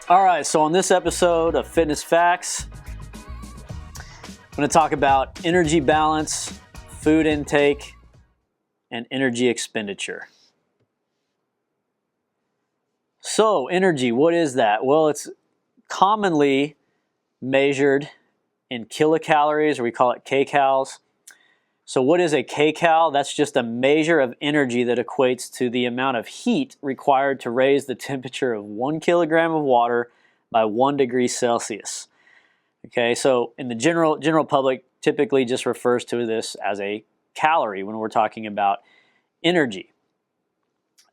All right, so on this episode of Fitness Facts, I'm going to talk about energy balance, food intake, and energy expenditure. So, energy, what is that? Well, it's commonly measured in kilocalories, or we call it kcals. So what is a kcal? That's just a measure of energy that equates to the amount of heat required to raise the temperature of 1 kilogram of water by 1 degree Celsius. Okay, so in the general public typically just refers to this as a calorie when we're talking about energy.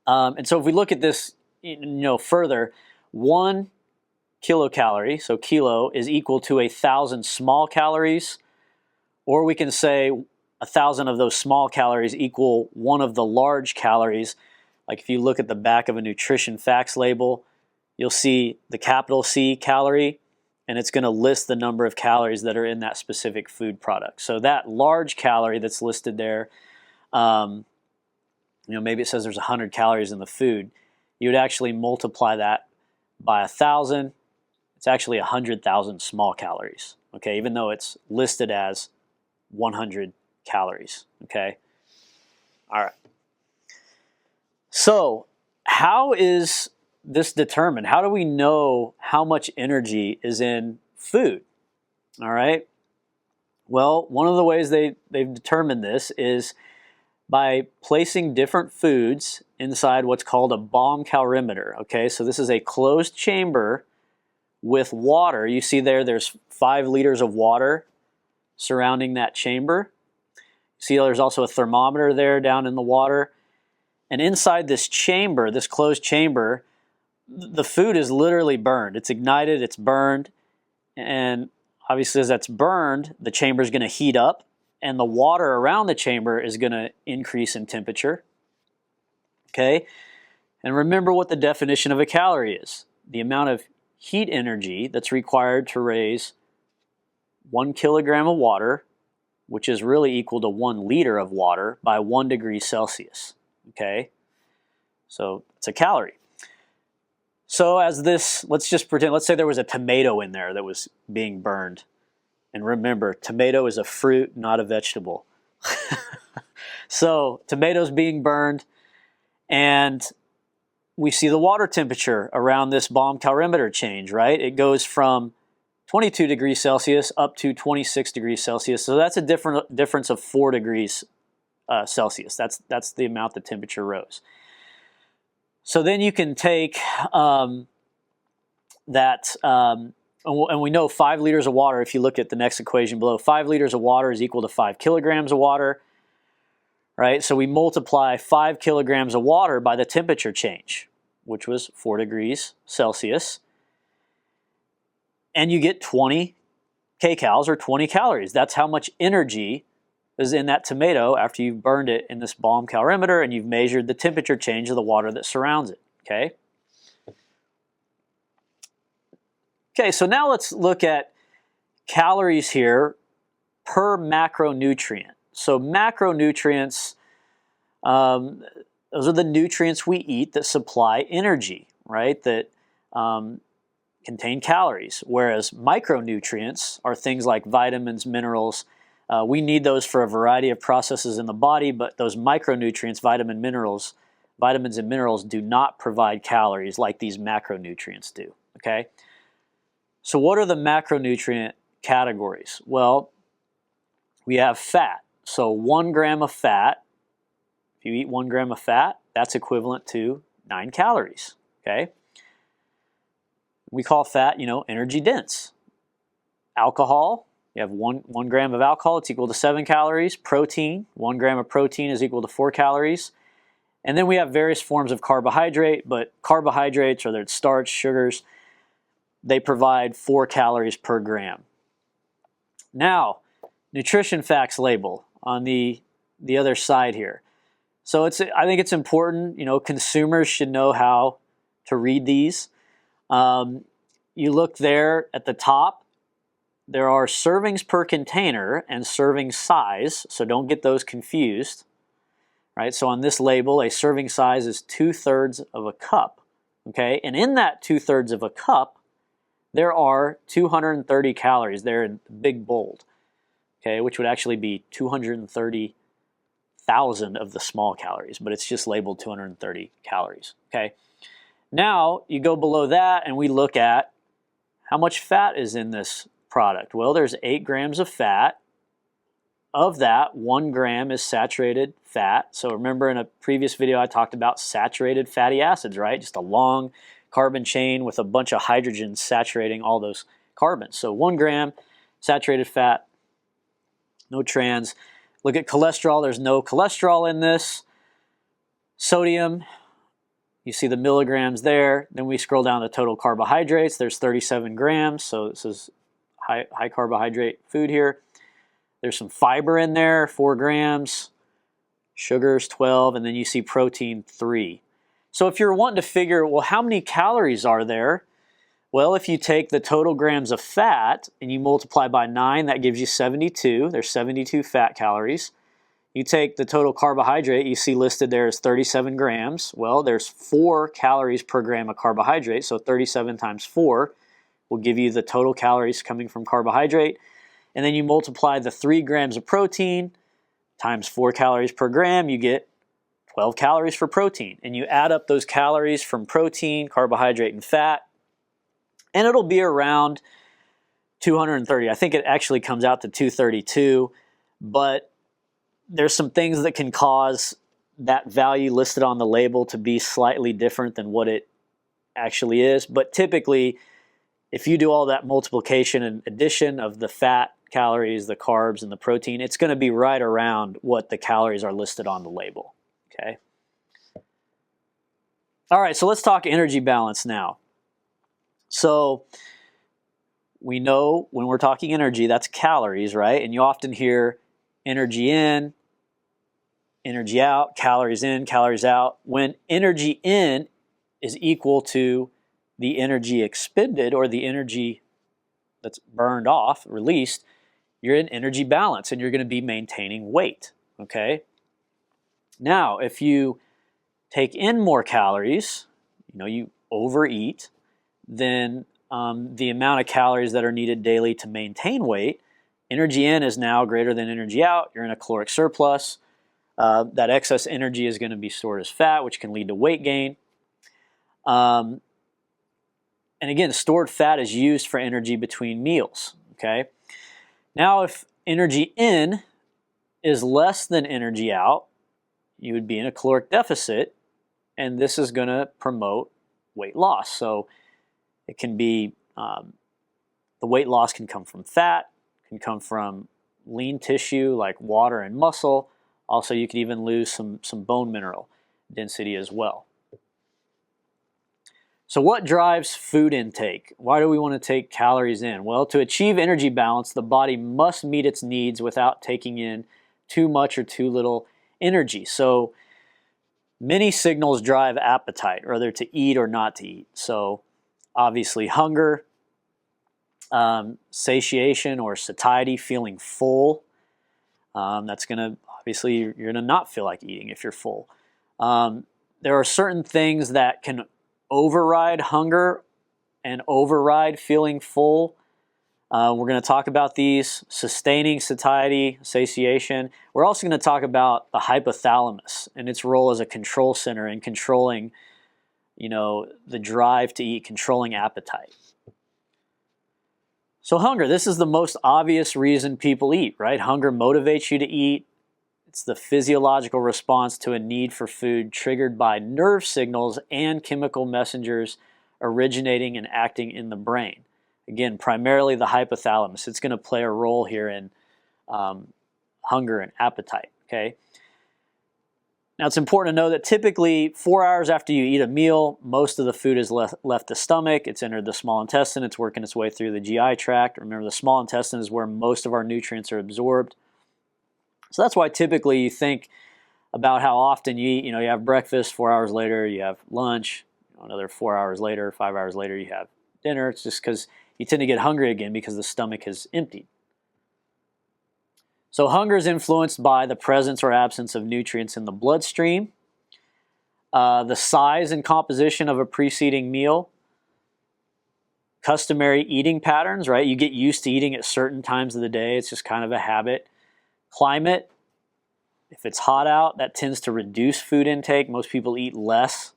And so if we look at this further, 1 kilocalorie, so kilo, is equal to 1,000 small calories, or we can say 1,000 of those small calories equal one of the large calories. Like if you look at the back of a nutrition facts label, you'll see the capital C calorie, and it's going to list the number of calories that are in that specific food product. So that large calorie that's listed there, maybe it says there's 100 calories in the food. You would actually multiply that by 1,000. It's actually 100,000 small calories. Okay, even though it's listed as 100 calories, okay? All right. So how is this determined? How do we know how much energy is in food? All right. Well, one of the ways they've determined this is by placing different foods inside what's called a bomb calorimeter, okay? So this is a closed chamber with water. You see there's 5 liters of water surrounding that chamber. See, there's also a thermometer there down in the water. And inside this chamber, this closed chamber, the food is literally burned. It's ignited, it's burned. And obviously as that's burned, the chamber is going to heat up, and the water around the chamber is going to increase in temperature. Okay? And remember what the definition of a calorie is. The amount of heat energy that's required to raise 1 kilogram of water, which is really equal to 1 liter of water, by 1 degree Celsius. Okay? So it's a calorie. So as this, let's say there was a tomato in there that was being burned. And remember, tomato is a fruit, not a vegetable. So tomatoes being burned, and we see the water temperature around this bomb calorimeter change, right? It goes from 22 degrees Celsius up to 26 degrees Celsius. So that's a difference of 4 degrees Celsius. That's the amount the temperature rose. So then you can take that, and we know 5 liters of water, if you look at the next equation below, 5 liters of water is equal to 5 kilograms of water, right? So we multiply 5 kilograms of water by the temperature change, which was 4 degrees Celsius. And you get 20 kcals, or 20 calories. That's how much energy is in that tomato after you've burned it in this bomb calorimeter and you've measured the temperature change of the water that surrounds it, okay? Okay, so now let's look at calories here per macronutrient. So macronutrients, those are the nutrients we eat that supply energy, right? That contain calories, whereas micronutrients are things like vitamins, minerals. We need those for a variety of processes in the body, but those micronutrients, vitamins and minerals do not provide calories like these macronutrients do, okay? So what are the macronutrient categories? Well, we have fat. So 1 gram of fat, if you eat 1 gram of fat, that's equivalent to 9 calories, okay? We call fat, energy dense. Alcohol, you have 1 gram of alcohol, it's equal to 7 calories. Protein, 1 gram of protein is equal to 4 calories. And then we have various forms of carbohydrate, but carbohydrates, whether it's starch, sugars, they provide 4 calories per gram. Now, nutrition facts label on the other side here. So I think it's important, consumers should know how to read these. You look there at the top, there are servings per container and serving size, so don't get those confused. Right? So on this label, a serving size is 2/3 of a cup. Okay, and in that 2/3 of a cup, there are 230 calories there in big bold, okay, which would actually be 230,000 of the small calories, but it's just labeled 230 calories, okay? Now you go below that and we look at how much fat is in this product. Well, there's 8 grams of fat. Of that, 1 gram is saturated fat. So remember in a previous video I talked about saturated fatty acids, right? Just a long carbon chain with a bunch of hydrogens saturating all those carbons. So 1 gram saturated fat, no trans. Look at cholesterol, there's no cholesterol in this. Sodium, you see the milligrams there. Then we scroll down to total carbohydrates, there's 37 grams. So this is high carbohydrate food here. There's some fiber in there, 4 grams, sugars 12, and then you see protein 3. So if you're wanting to figure, well, how many calories are there? Well, if you take the total grams of fat and you multiply by 9, that gives you 72. There's 72 fat calories. You take the total carbohydrate, you see listed there is 37 grams. Well, there's 4 calories per gram of carbohydrate, so 37 times 4 will give you the total calories coming from carbohydrate. And then you multiply the 3 grams of protein times 4 calories per gram, you get 12 calories for protein. And you add up those calories from protein, carbohydrate, and fat, and it'll be around 230. I think it actually comes out to 232, but there's some things that can cause that value listed on the label to be slightly different than what it actually is. But typically, if you do all that multiplication and addition of the fat, calories, the carbs, and the protein, it's going to be right around what the calories are listed on the label, okay? All right, so let's talk energy balance now. So we know when we're talking energy, that's calories, right? And you often hear energy in, energy out, calories in, calories out. When energy in is equal to the energy expended or the energy that's burned off, released, you're in energy balance and you're going to be maintaining weight, okay? Now, if you take in more calories, you overeat, then the amount of calories that are needed daily to maintain weight, energy in is now greater than energy out. You're in a caloric surplus. That excess energy is going to be stored as fat, which can lead to weight gain. And again, stored fat is used for energy between meals, okay? Now, if energy in is less than energy out, you would be in a caloric deficit, and this is going to promote weight loss. So it can be, the weight loss can come from fat, can come from lean tissue like water and muscle. Also, you can even lose some bone mineral density as well. So what drives food intake? Why do we want to take calories in? Well, to achieve energy balance, the body must meet its needs without taking in too much or too little energy. So many signals drive appetite, whether to eat or not to eat. So obviously hunger, satiation or satiety, feeling full. That's going to, obviously, you're going to not feel like eating if you're full. There are certain things that can override hunger and override feeling full. We're going to talk about these: sustaining satiety, satiation. We're also going to talk about the hypothalamus and its role as a control center in controlling, the drive to eat, controlling appetite. So hunger, this is the most obvious reason people eat, right? Hunger motivates you to eat. It's the physiological response to a need for food triggered by nerve signals and chemical messengers originating and acting in the brain. Again, primarily the hypothalamus. It's going to play a role here in hunger and appetite, okay? Now, it's important to know that typically 4 hours after you eat a meal, most of the food is left the stomach. It's entered the small intestine. It's working its way through the GI tract. Remember, the small intestine is where most of our nutrients are absorbed. So that's why typically you think about how often you eat. You have breakfast, 4 hours later you have lunch, another 4 hours later, 5 hours later you have dinner. It's just because you tend to get hungry again because the stomach has emptied. So hunger is influenced by the presence or absence of nutrients in the bloodstream, the size and composition of a preceding meal, customary eating patterns, right? You get used to eating at certain times of the day. It's just kind of a habit. Climate, if it's hot out, that tends to reduce food intake. Most people eat less.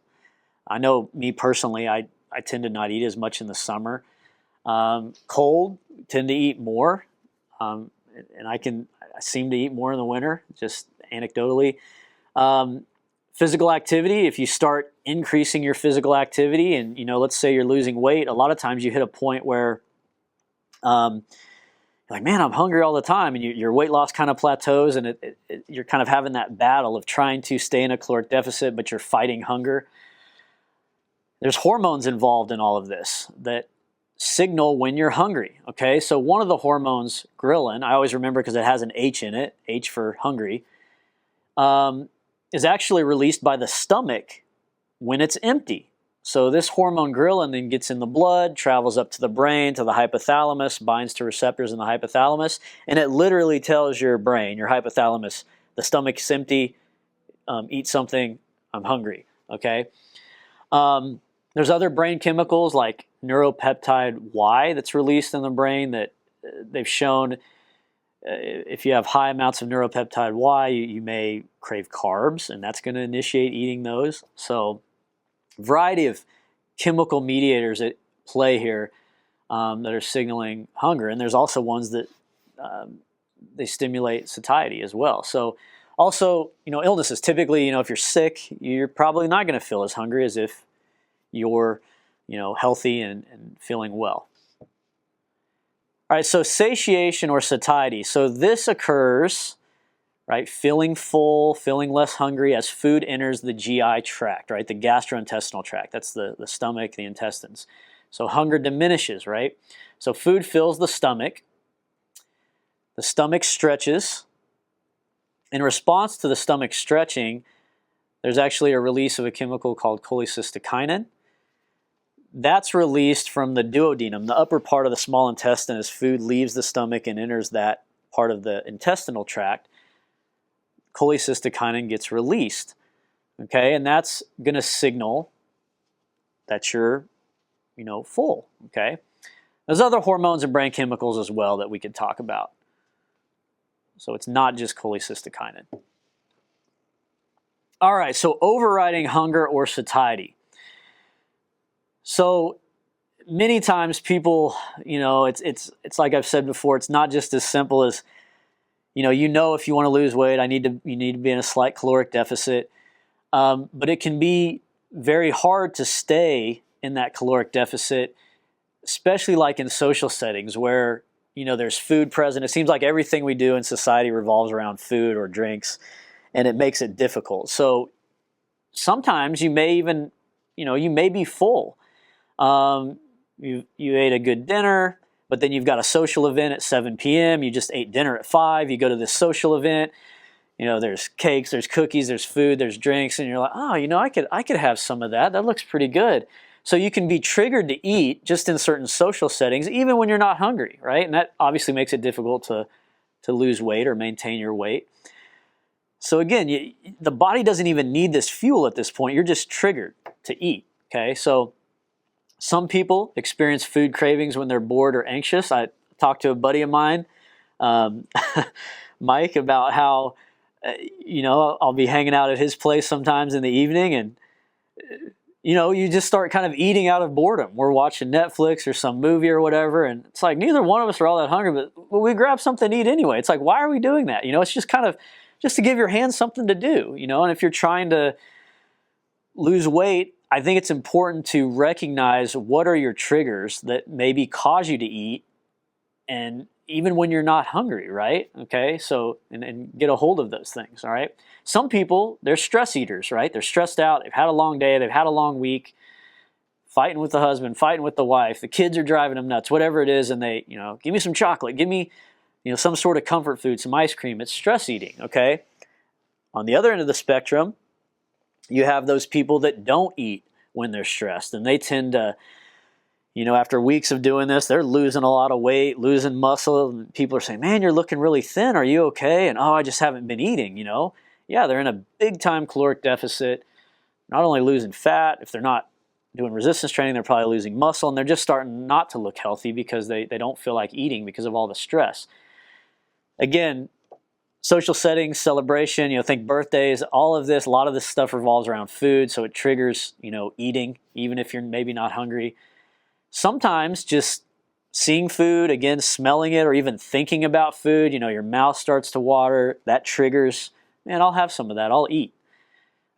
I know me personally, I tend to not eat as much in the summer. Cold, tend to eat more. And I seem to eat more in the winter, just anecdotally. Physical activity, if you start increasing your physical activity and, let's say you're losing weight, a lot of times you hit a point where you're like, man, I'm hungry all the time, and your weight loss kind of plateaus, and you're kind of having that battle of trying to stay in a caloric deficit, but you're fighting hunger. There's hormones involved in all of this that signal when you're hungry, okay? So one of the hormones, ghrelin, I always remember because it has an H in it, H for hungry, is actually released by the stomach when it's empty. So this hormone ghrelin then gets in the blood, travels up to the brain, to the hypothalamus, binds to receptors in the hypothalamus, and it literally tells your brain, your hypothalamus, the stomach's empty, eat something, I'm hungry, okay? There's other brain chemicals like neuropeptide Y that's released in the brain that they've shown if you have high amounts of neuropeptide Y, you may crave carbs, and that's going to initiate eating those. So variety of chemical mediators at play here that are signaling hunger. And there's also ones that they stimulate satiety as well. So also, illnesses. Typically, if you're sick, you're probably not going to feel as hungry as if you're, healthy and feeling well. All right, so satiation or satiety. So this occurs, right, feeling full, feeling less hungry as food enters the GI tract, right, the gastrointestinal tract. That's the stomach, the intestines. So hunger diminishes, right? So food fills the stomach stretches. In response to the stomach stretching, there's actually a release of a chemical called cholecystokinin. That's released from the duodenum, the upper part of the small intestine, as food leaves the stomach and enters that part of the intestinal tract. Cholecystokinin gets released, okay? And that's going to signal that you're, full, okay? There's other hormones and brain chemicals as well that we could talk about. So it's not just cholecystokinin. All right, so overriding hunger or satiety. So many times people, it's like I've said before, it's not just as simple as, if you want to lose weight, you need to be in a slight caloric deficit. But it can be very hard to stay in that caloric deficit, especially like in social settings where, there's food present. It seems like everything we do in society revolves around food or drinks, and it makes it difficult. So sometimes you may even, you may be full. You ate a good dinner, but then you've got a social event at 7 p.m. You just ate dinner at 5. You go to this social event. There's cakes, there's cookies, there's food, there's drinks, and you're like, oh, I could have some of that. That looks pretty good. So you can be triggered to eat just in certain social settings, even when you're not hungry, right? And that obviously makes it difficult to lose weight or maintain your weight. So again, the body doesn't even need this fuel at this point. You're just triggered to eat, okay? So some people experience food cravings when they're bored or anxious. I talked to a buddy of mine, Mike, about how, I'll be hanging out at his place sometimes in the evening and, you just start kind of eating out of boredom. We're watching Netflix or some movie or whatever, and it's like neither one of us are all that hungry, but we grab something to eat anyway. It's like, why are we doing that? It's just kind of just to give your hands something to do, and if you're trying to lose weight, I think it's important to recognize what are your triggers that maybe cause you to eat, and even when you're not hungry, right? Okay, so, and get a hold of those things, all right? Some people, they're stress eaters, right? They're stressed out, they've had a long day, they've had a long week, fighting with the husband, fighting with the wife, the kids are driving them nuts, whatever it is, and they, give me some chocolate, give me, some sort of comfort food, some ice cream. It's stress eating, okay? On the other end of the spectrum, you have those people that don't eat when they're stressed, and they tend to, after weeks of doing this, they're losing a lot of weight, losing muscle, and people are saying, man, you're looking really thin, are you okay? And, oh, I just haven't been eating, Yeah, they're in a big-time caloric deficit, not only losing fat, if they're not doing resistance training, they're probably losing muscle, and they're just starting not to look healthy because they don't feel like eating because of all the stress. Again, social settings, celebration, think birthdays, all of this, a lot of this stuff revolves around food, so it triggers, eating, even if you're maybe not hungry. Sometimes just seeing food, again, smelling it, or even thinking about food, your mouth starts to water, that triggers, man, I'll have some of that, I'll eat.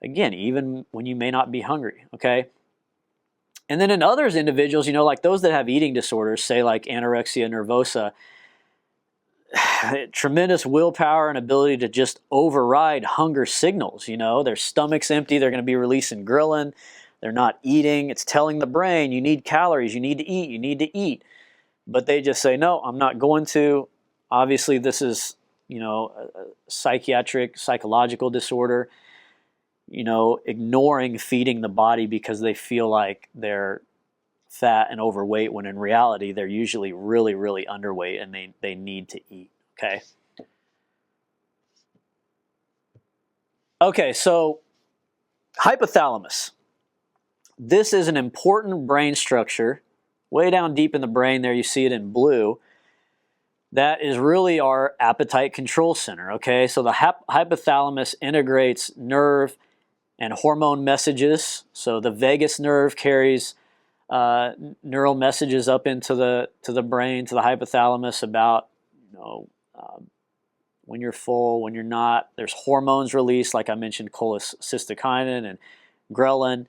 Again, even when you may not be hungry, okay? And then in others, individuals, like those that have eating disorders, say like anorexia nervosa, tremendous willpower and ability to just override hunger signals. Their stomach's empty, they're going to be releasing ghrelin, they're not eating, it's telling the brain, you need calories, you need to eat, you need to eat. But they just say, no, I'm not going to. Obviously, this is, a psychological disorder, ignoring feeding the body because they feel like they're fat and overweight, when in reality, they're usually really, really underweight and they need to eat, okay? Okay, so hypothalamus. This is an important brain structure. Way down deep in the brain there, you see it in blue. That is really our appetite control center, okay? So the hypothalamus integrates nerve and hormone messages. So the vagus nerve carries neural messages up into the brain, to the hypothalamus about, when you're full, when you're not. There's hormones released, like I mentioned, cholecystokinin and ghrelin.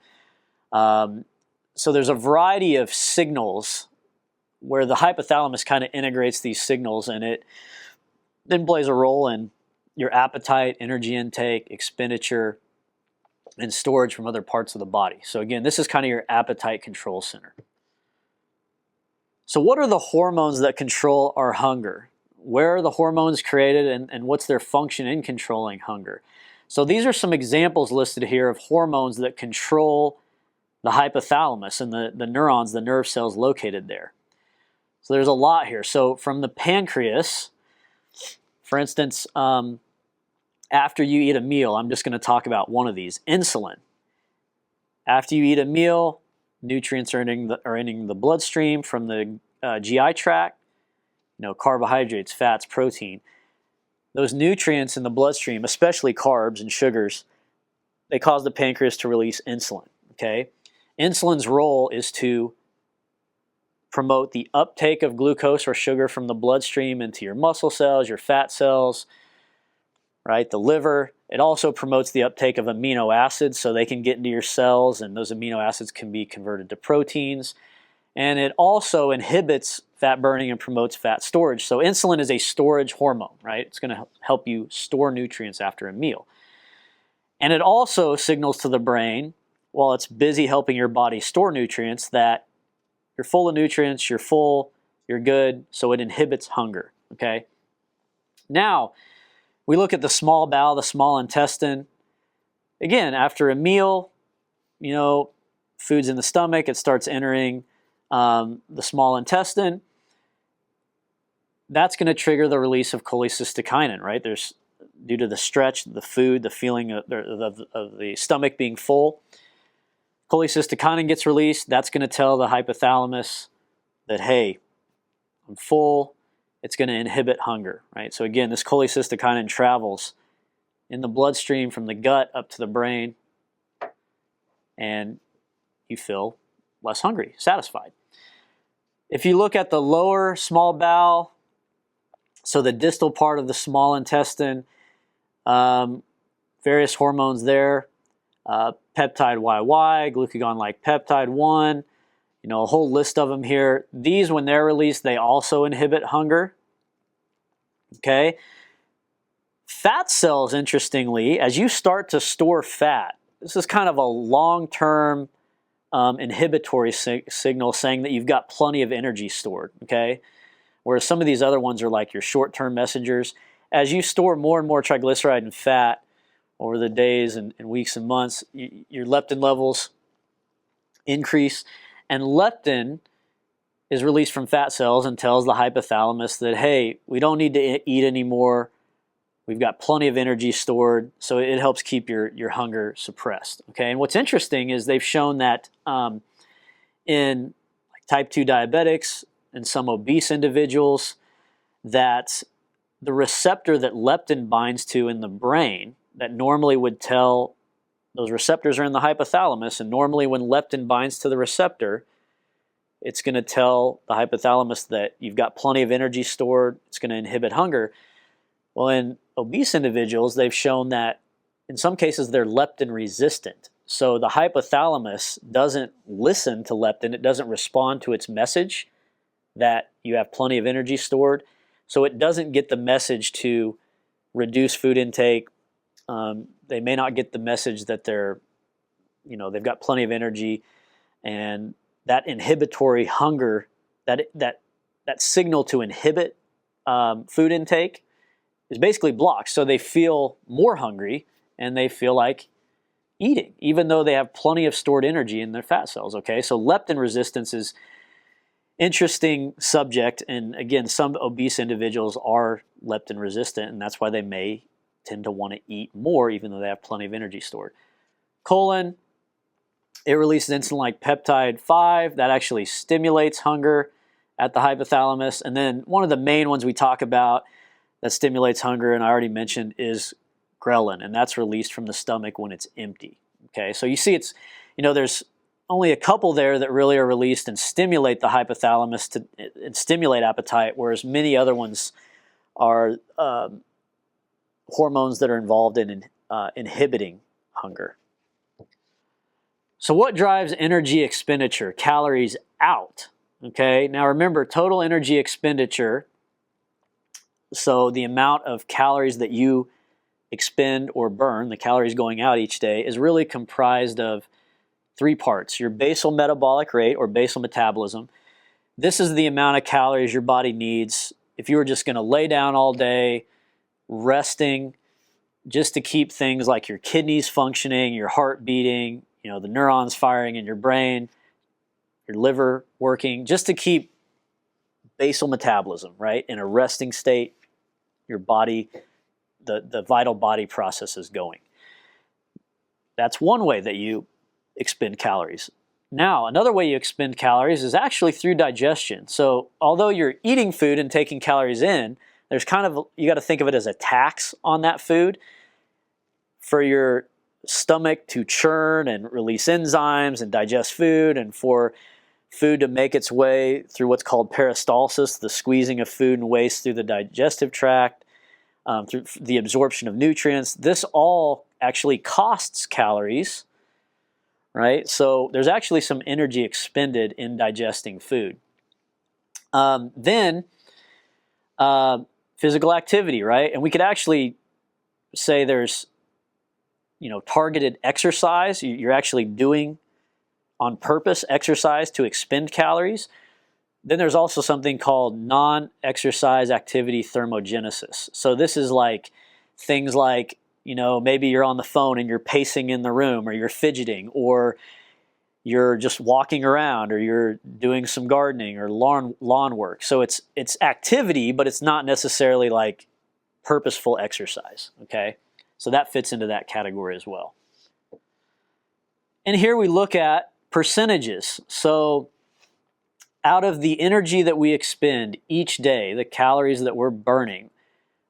So there's a variety of signals where the hypothalamus kind of integrates these signals, and it then plays a role in your appetite, energy intake, expenditure, and storage from other parts of the body. So again, this is kind of your appetite control center. So what are the hormones that control our hunger? Where are the hormones created, and what's their function in controlling hunger? So these are some examples listed here of hormones that control the hypothalamus and the neurons, the nerve cells located there. So there's a lot here. So from the pancreas, for instance, after you eat a meal, I'm just going to talk about one of these, insulin. After you eat a meal, nutrients are entering the bloodstream from the GI tract, carbohydrates, fats, protein. Those nutrients in the bloodstream, especially carbs and sugars, they cause the pancreas to release insulin, okay? Insulin's role is to promote the uptake of glucose or sugar from the bloodstream into your muscle cells, your fat cells, right? The liver. It also promotes the uptake of amino acids so they can get into your cells, and those amino acids can be converted to proteins. And it also inhibits fat burning and promotes fat storage. So insulin is a storage hormone, right? It's going to help you store nutrients after a meal. And it also signals to the brain, while it's busy helping your body store nutrients, that you're full of nutrients, you're full, you're good, so it inhibits hunger, okay? Now, we look at the small bowel, the small intestine. Again, after a meal, food's in the stomach, it starts entering the small intestine. That's going to trigger the release of cholecystokinin, right? There's, due to the stretch, the food, the feeling of the stomach being full, cholecystokinin gets released. That's going to tell the hypothalamus that, hey, I'm full. It's going to inhibit hunger, right? So again, this cholecystokinin travels in the bloodstream from the gut up to the brain, and you feel less hungry, satisfied. If you look at the lower small bowel, so the distal part of the small intestine, various hormones there, peptide YY, glucagon-like peptide 1, a whole list of them here. These, when they're released, they also inhibit hunger. Okay? Fat cells, interestingly, as you start to store fat, this is kind of a long-term inhibitory signal saying that you've got plenty of energy stored, okay? Whereas some of these other ones are like your short-term messengers. As you store more and more triglyceride and fat over the days and weeks and months, your leptin levels increase, and leptin is released from fat cells and tells the hypothalamus that, hey, we don't need to eat anymore. We've got plenty of energy stored, so it helps keep your hunger suppressed. Okay, and what's interesting is they've shown that in type 2 diabetics and some obese individuals that the receptor that leptin binds to in the brain that normally would tell, those receptors are in the hypothalamus, and normally when leptin binds to the receptor, it's going to tell the hypothalamus that you've got plenty of energy stored, it's going to inhibit hunger. Well, in obese individuals, they've shown that in some cases they're leptin resistant. So the hypothalamus doesn't listen to leptin, it doesn't respond to its message that you have plenty of energy stored. So it doesn't get the message to reduce food intake. They may not get the message that they've got plenty of energy, and that inhibitory hunger, that signal to inhibit food intake is basically blocked. So they feel more hungry and they feel like eating, even though they have plenty of stored energy in their fat cells. Okay, so leptin resistance is interesting subject, and again, some obese individuals are leptin resistant, and that's why they may tend to want to eat more even though they have plenty of energy stored. Colon, it releases insulin like peptide 5 that actually stimulates hunger at the hypothalamus. And then one of the main ones we talk about that stimulates hunger, and I already mentioned, is ghrelin, and that's released from the stomach when it's empty. Okay, so you see there's only a couple there that really are released and stimulate the hypothalamus and stimulate appetite, whereas many other ones are hormones that are involved in inhibiting hunger. So what drives energy expenditure? Calories out. Okay, now remember, total energy expenditure, so the amount of calories that you expend or burn, the calories going out each day, is really comprised of 3 parts. Your basal metabolic rate or basal metabolism. This is the amount of calories your body needs if you were just going to lay down all day, resting, just to keep things like your kidneys functioning, your heart beating, the neurons firing in your brain, your liver working, just to keep basal metabolism, right, in a resting state, your body, the vital body processes going. That's one way that you expend calories. Now, another way you expend calories is actually through digestion. So although you're eating food and taking calories in, there's you got to think of it as a tax on that food for your stomach to churn and release enzymes and digest food, and for food to make its way through what's called peristalsis, the squeezing of food and waste through the digestive tract, through the absorption of nutrients. This all actually costs calories, right? So there's actually some energy expended in digesting food. Then physical activity, right? And we could actually say there's targeted exercise. You're actually doing on purpose exercise to expend calories. Then there's also something called non-exercise activity thermogenesis. So this is like things like, maybe you're on the phone and you're pacing in the room, or you're fidgeting, or you're just walking around, or you're doing some gardening or lawn work. So it's activity, but it's not necessarily like purposeful exercise, okay? So that fits into that category as well. And here we look at percentages. So out of the energy that we expend each day, the calories that we're burning,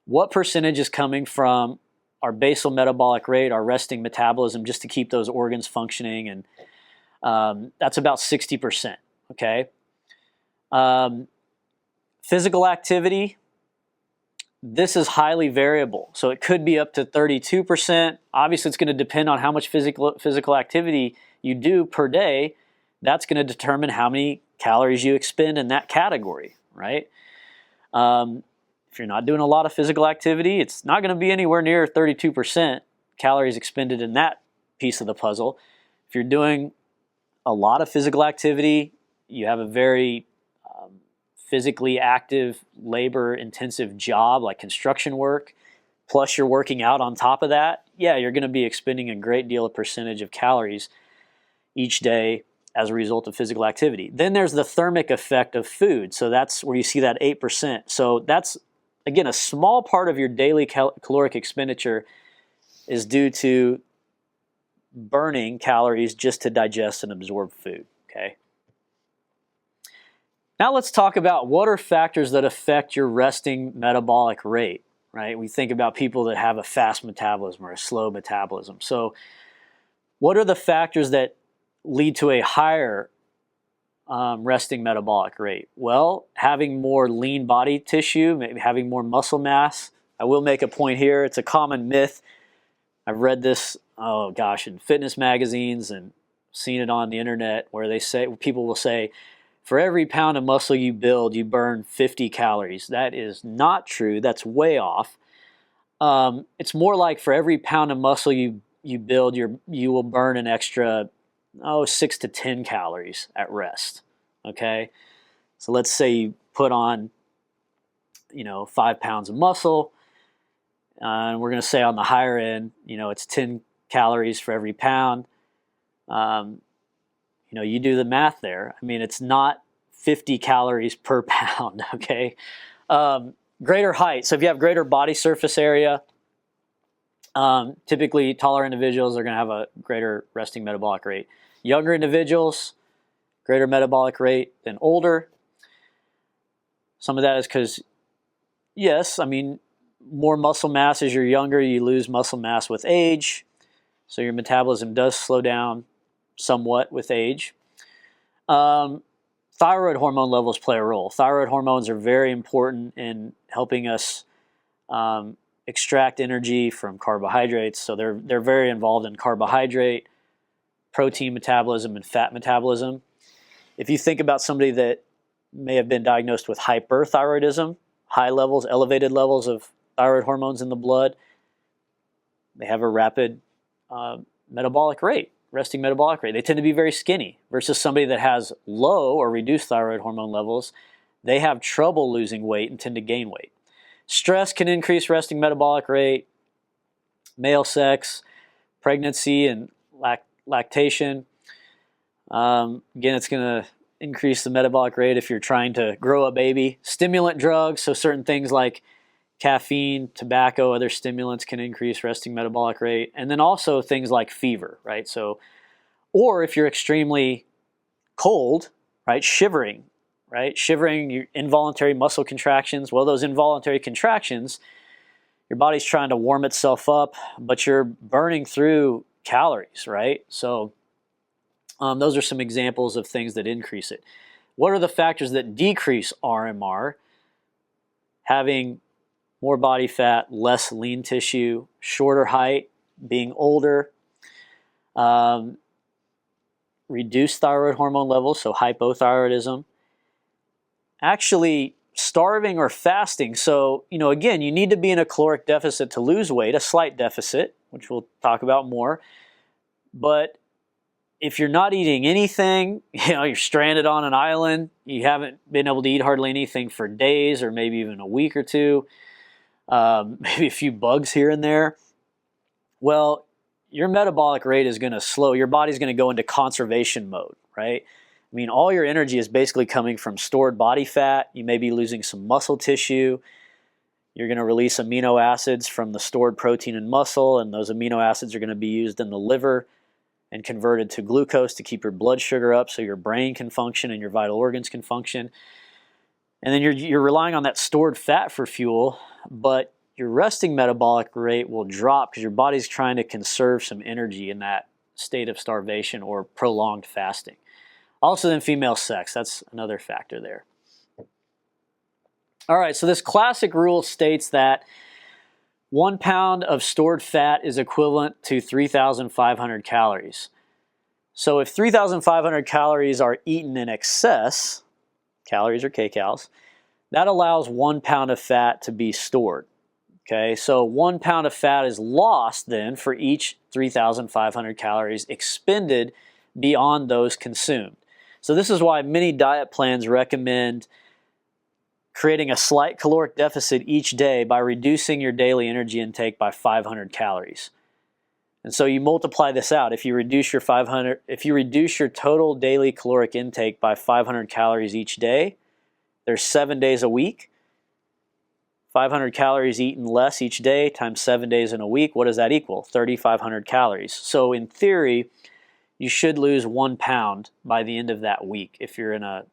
what percentage is coming from our basal metabolic rate, our resting metabolism, just to keep those organs functioning? And that's about 60%, okay? Physical activity, this is highly variable. So it could be up to 32%. Obviously, it's going to depend on how much physical activity you do per day. That's going to determine how many calories you expend in that category, right? If you're not doing a lot of physical activity, it's not going to be anywhere near 32% calories expended in that piece of the puzzle. If you're doing a lot of physical activity, you have a very physically active, labor-intensive job like construction work, plus you're working out on top of that, you're going to be expending a great deal of percentage of calories each day as a result of physical activity. Then there's the thermic effect of food. So that's where you see that 8%. So that's, again, a small part of your daily caloric expenditure is due to burning calories just to digest and absorb food, okay? Now let's talk about what are factors that affect your resting metabolic rate, right? We think about people that have a fast metabolism or a slow metabolism. So what are the factors that lead to a higher resting metabolic rate? Well, having more lean body tissue, maybe having more muscle mass. I will make a point here. It's a common myth. I've read this, oh gosh, in fitness magazines and seen it on the internet where they say, people will say, for every pound of muscle you build, you burn 50 calories. That is not true. That's way off. It's more like for every pound of muscle you build, you will burn an extra 6 to 10 calories at rest. Okay, so let's say you put on 5 pounds of muscle, and we're going to say on the higher end, it's 10 calories for every pound. You do the math there. I mean, it's not 50 calories per pound. Okay, greater height. So if you have greater body surface area, typically taller individuals are going to have a greater resting metabolic rate. Younger individuals, greater metabolic rate than older. Some of that is because, yes, I mean, more muscle mass as you're younger, you lose muscle mass with age. So your metabolism does slow down somewhat with age. Thyroid hormone levels play a role. Thyroid hormones are very important in helping us extract energy from carbohydrates. So they're very involved in carbohydrate, protein metabolism, and fat metabolism. If you think about somebody that may have been diagnosed with hyperthyroidism, elevated levels of thyroid hormones in the blood, they have a rapid metabolic rate, resting metabolic rate. They tend to be very skinny versus somebody that has low or reduced thyroid hormone levels. They have trouble losing weight and tend to gain weight. Stress can increase resting metabolic rate, male sex, pregnancy, and lactation. Again, it's going to increase the metabolic rate if you're trying to grow a baby. Stimulant drugs, so certain things like caffeine, tobacco, other stimulants can increase resting metabolic rate. And then also things like fever, right? So, or if you're extremely cold, right, shivering, your involuntary muscle contractions. Well, those involuntary contractions, your body's trying to warm itself up, but you're burning through calories, right? So those are some examples of things that increase it. What are the factors that decrease RMR? Having more body fat, less lean tissue, shorter height, being older, reduced thyroid hormone levels, so hypothyroidism. Actually starving or fasting. So, again, you need to be in a caloric deficit to lose weight, a slight deficit, which we'll talk about more. But if you're not eating anything, you're stranded on an island, you haven't been able to eat hardly anything for days or maybe even a week or two, maybe a few bugs here and there, well, your metabolic rate is going to slow. Your body's going to go into conservation mode, right? I mean, all your energy is basically coming from stored body fat. You may be losing some muscle tissue. You're going to release amino acids from the stored protein and muscle, and those amino acids are going to be used in the liver and converted to glucose to keep your blood sugar up so your brain can function and your vital organs can function. And then you're relying on that stored fat for fuel, but your resting metabolic rate will drop because your body's trying to conserve some energy in that state of starvation or prolonged fasting. Also then female sex, that's another factor there. All right, so this classic rule states that 1 pound of stored fat is equivalent to 3,500 calories. So if 3,500 calories are eaten in excess, calories or kcals, that allows 1 pound of fat to be stored. Okay, so 1 pound of fat is lost then for each 3,500 calories expended beyond those consumed. So this is why many diet plans recommend creating a slight caloric deficit each day by reducing your daily energy intake by 500 calories. And so you multiply this out. If you reduce your total daily caloric intake by 500 calories each day, there's 7 days a week. 500 calories eaten less each day times 7 days in a week, what does that equal? 3,500 calories. So in theory, you should lose 1 pound by the end of that week if you're in a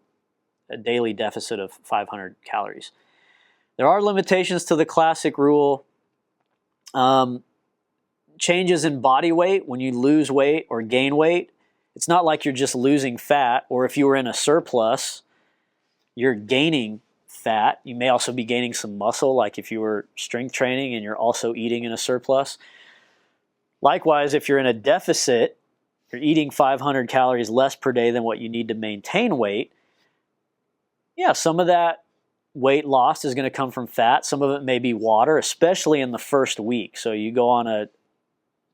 a daily deficit of 500 calories. There are limitations to the classic rule. Changes in body weight when you lose weight or gain weight. It's not like you're just losing fat, or if you were in a surplus, you're gaining fat. You may also be gaining some muscle, like if you were strength training and you're also eating in a surplus. Likewise, if you're in a deficit, you're eating 500 calories less per day than what you need to maintain weight. Yeah, some of that weight loss is going to come from fat. Some of it may be water, especially in the first week. So you go on a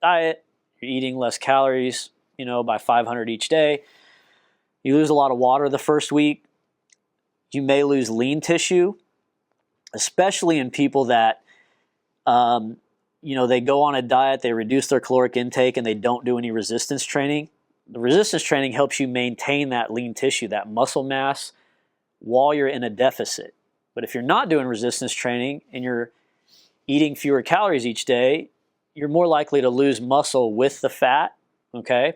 diet, you're eating less calories, by 500 each day. You lose a lot of water the first week. You may lose lean tissue, especially in people that, they go on a diet, they reduce their caloric intake, and they don't do any resistance training. The resistance training helps you maintain that lean tissue, that muscle mass, while you're in a deficit. But if you're not doing resistance training and you're eating fewer calories each day, you're more likely to lose muscle with the fat, okay?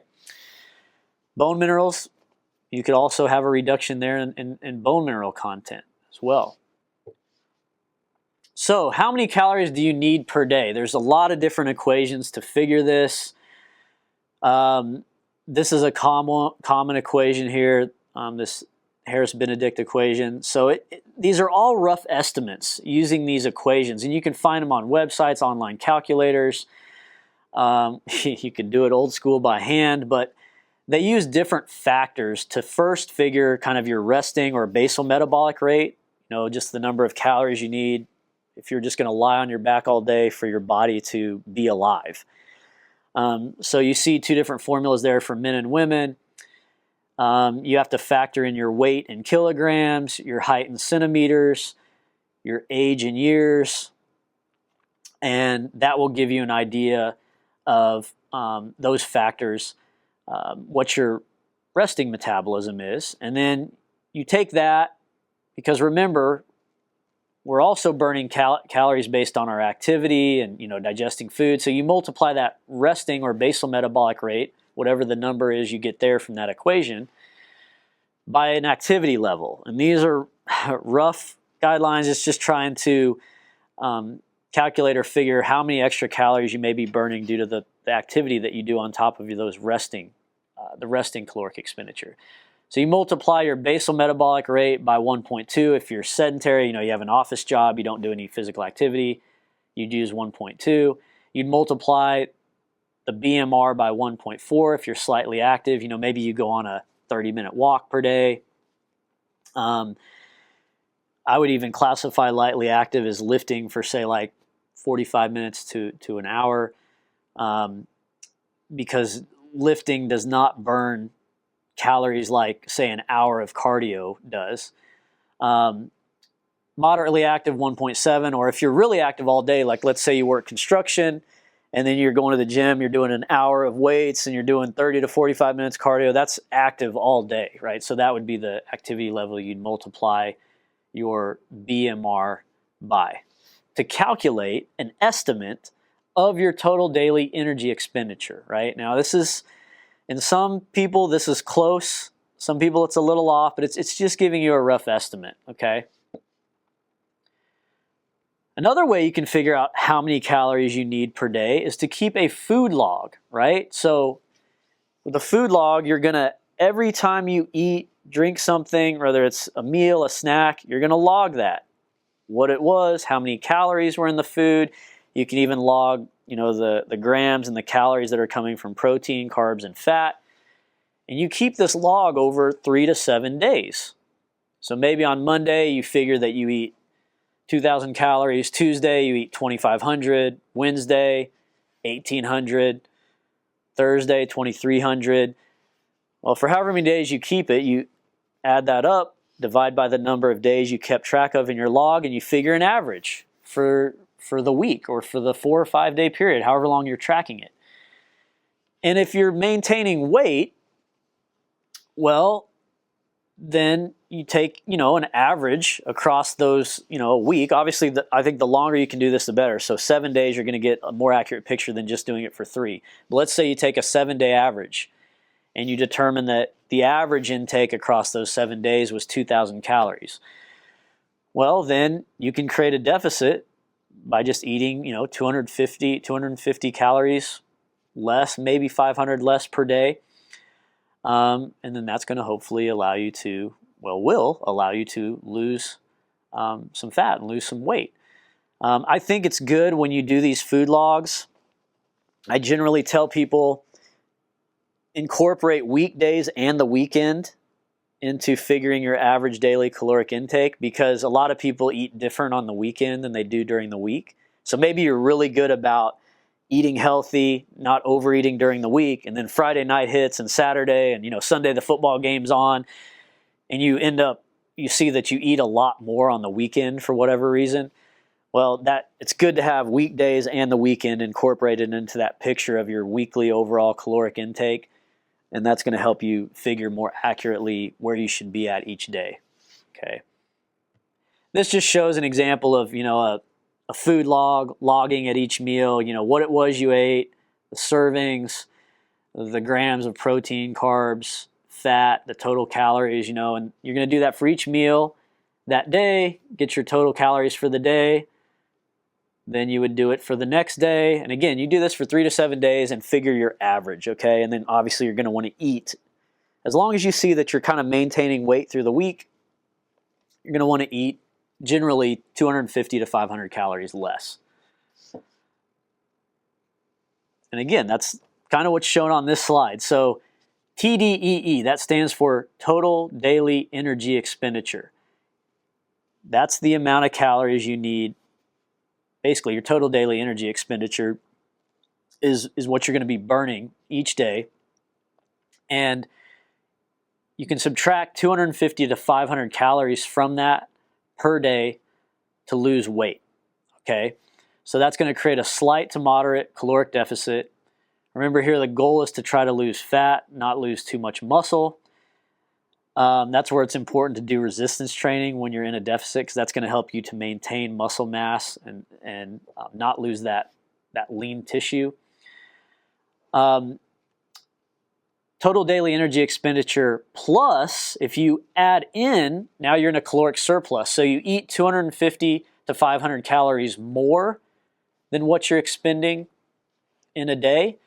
Bone minerals, you could also have a reduction there in bone mineral content as well. So how many calories do you need per day? There's a lot of different equations to figure this. This is a common equation here, this Harris-Benedict equation. So these are all rough estimates using these equations, and you can find them on websites, online calculators. You can do it old school by hand, but they use different factors to first figure kind of your resting or basal metabolic rate, just the number of calories you need if you're just going to lie on your back all day for your body to be alive. So you see two different formulas there for men and women. You have to factor in your weight in kilograms, your height in centimeters, your age in years, and that will give you an idea of those factors, what your resting metabolism is. And then you take that, because remember, we're also burning calories based on our activity and digesting food. So you multiply that resting or basal metabolic rate, whatever the number is you get there from that equation, by an activity level. And these are rough guidelines. It's just trying to calculate or figure how many extra calories you may be burning due to the activity that you do on top of those resting caloric expenditure. So you multiply your basal metabolic rate by 1.2. If you're sedentary, you have an office job, you don't do any physical activity, you'd use 1.2. You'd multiply the BMR by 1.4 if you're slightly active. Maybe you go on a 30-minute walk per day. I would even classify lightly active as lifting for, say, like 45 minutes to an hour, because lifting does not burn calories like, say, an hour of cardio does. Moderately active, 1.7, or if you're really active all day, like let's say you work construction and then you're going to the gym, you're doing an hour of weights and you're doing 30 to 45 minutes cardio, that's active all day, right? So that would be the activity level you'd multiply your BMR by to calculate an estimate of your total daily energy expenditure, right? Now this is, in some people this is close, some people it's a little off, but it's just giving you a rough estimate, okay? Another way you can figure out how many calories you need per day is to keep a food log, right? So with a food log, you're gonna, every time you eat, drink something, whether it's a meal, a snack, you're gonna log that. What it was, how many calories were in the food. You can even log, the grams and the calories that are coming from protein, carbs, and fat. And you keep this log over 3 to 7 days. So maybe on Monday, you figure that you eat 2,000 calories. Tuesday, you eat 2,500. Wednesday, 1,800. Thursday, 2,300. Well, for however many days you keep it, you add that up, divide by the number of days you kept track of in your log, and you figure an average for the week or for the 4 or 5 day period, however long you're tracking it. And if you're maintaining weight, well, then you take, an average across those, a week. Obviously, I think the longer you can do this, the better. So 7 days, you're going to get a more accurate picture than just doing it for 3. But let's say you take a 7-day average and you determine that the average intake across those 7 days was 2,000 calories. Well, then you can create a deficit by just eating, 250 calories less, maybe 500 less per day. And then that's going to hopefully allow you to, will allow you to lose some fat and lose some weight. I think it's good when you do these food logs. I generally tell people incorporate weekdays and the weekend into figuring your average daily caloric intake, because a lot of people eat different on the weekend than they do during the week. So maybe you're really good about eating healthy, not overeating during the week, and then Friday night hits and Saturday and Sunday the football game's on, and you see that you eat a lot more on the weekend for whatever reason. Well, it's good to have weekdays and the weekend incorporated into that picture of your weekly overall caloric intake, and that's going to help you figure more accurately where you should be at each day. Okay. This just shows an example of a food logging at each meal. What it was you ate, the servings, the grams of protein, carbs, fat, the total calories. And you're going to do that for each meal that day. Get your total calories for the day. Then you would do it for the next day. And again, you do this for 3 to 7 days and figure your average, okay? And then obviously you're going to want to eat. As long as you see that you're kind of maintaining weight through the week, you're going to want to eat generally 250 to 500 calories less. And again, that's kind of what's shown on this slide. So TDEE, that stands for total daily energy expenditure. That's the amount of calories you need. Basically, your total daily energy expenditure is what you're going to be burning each day. And you can subtract 250 to 500 calories from that per day to lose weight. Okay? So that's going to create a slight to moderate caloric deficit. Remember here, the goal is to try to lose fat, not lose too much muscle. That's where it's important to do resistance training when you're in a deficit, because that's going to help you to maintain muscle mass and not lose that lean tissue. Total daily energy expenditure plus, if you add in, now you're in a caloric surplus. So you eat 250 to 500 calories more than what you're expending in a day.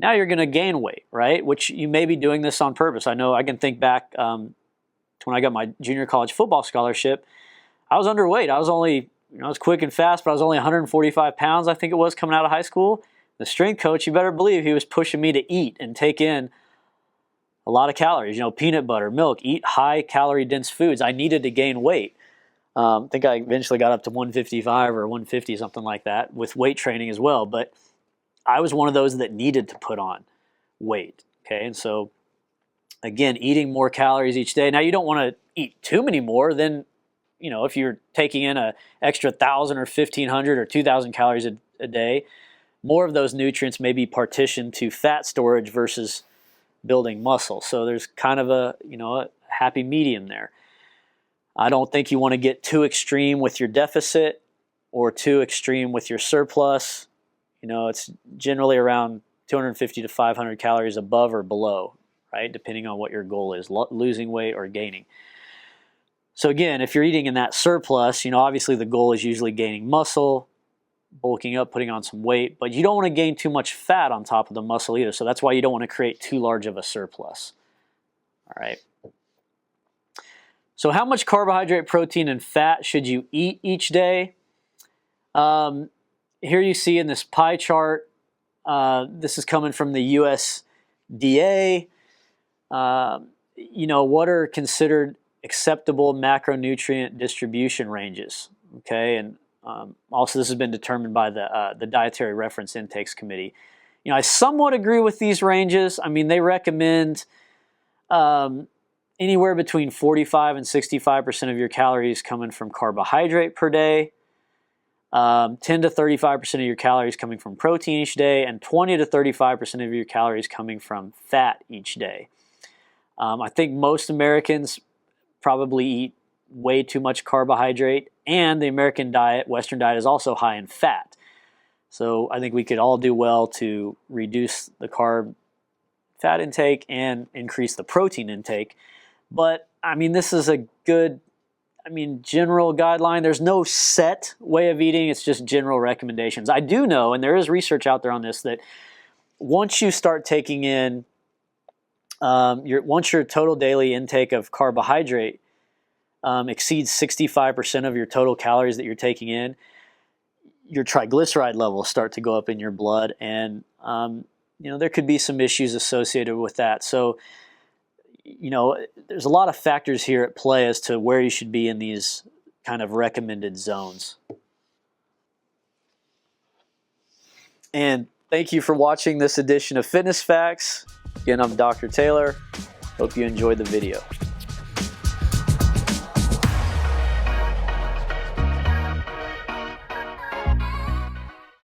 Now you're going to gain weight, right? Which you may be doing this on purpose. I know I can think back to when I got my junior college football scholarship. I was underweight. I was only, I was quick and fast, but I was only 145 pounds, I think it was, coming out of high school. The strength coach, you better believe he was pushing me to eat and take in a lot of calories. Peanut butter, milk, eat high calorie dense foods. I needed to gain weight. I think I eventually got up to 155 or 150, something like that, with weight training as well. But I was one of those that needed to put on weight, okay? And so, again, eating more calories each day. Now, you don't want to eat too many more. Then, if you're taking in an extra 1,000 or 1,500 or 2,000 calories a day, more of those nutrients may be partitioned to fat storage versus building muscle. So there's kind of a happy medium there. I don't think you want to get too extreme with your deficit or too extreme with your surplus. It's generally around 250 to 500 calories above or below, right? Depending on what your goal is, losing weight or gaining. So again, if you're eating in that surplus, obviously the goal is usually gaining muscle, bulking up, putting on some weight, but you don't want to gain too much fat on top of the muscle either. So that's why you don't want to create too large of a surplus. All right. So how much carbohydrate, protein, and fat should you eat each day? Here you see in this pie chart, this is coming from the USDA, what are considered acceptable macronutrient distribution ranges, okay? And also this has been determined by the Dietary Reference Intakes Committee. I somewhat agree with these ranges. I mean, they recommend anywhere between 45 and 65% of your calories coming from carbohydrate per day, 10 to 35% of your calories coming from protein each day, and 20 to 35% of your calories coming from fat each day. I think most Americans probably eat way too much carbohydrate, and the American diet, Western diet, is also high in fat. So I think we could all do well to reduce the carb fat intake and increase the protein intake. But I mean, this is a good, general guideline. There's no set way of eating. It's just general recommendations. I do know, and there is research out there on this, that once you start taking in, once your total daily intake of carbohydrate exceeds 65% of your total calories that you're taking in, your triglyceride levels start to go up in your blood, and there could be some issues associated with that. So, there's a lot of factors here at play as to where you should be in these kind of recommended zones. And thank you for watching this edition of Fitness Facts. Again, I'm Dr. Taylor. Hope you enjoyed the video.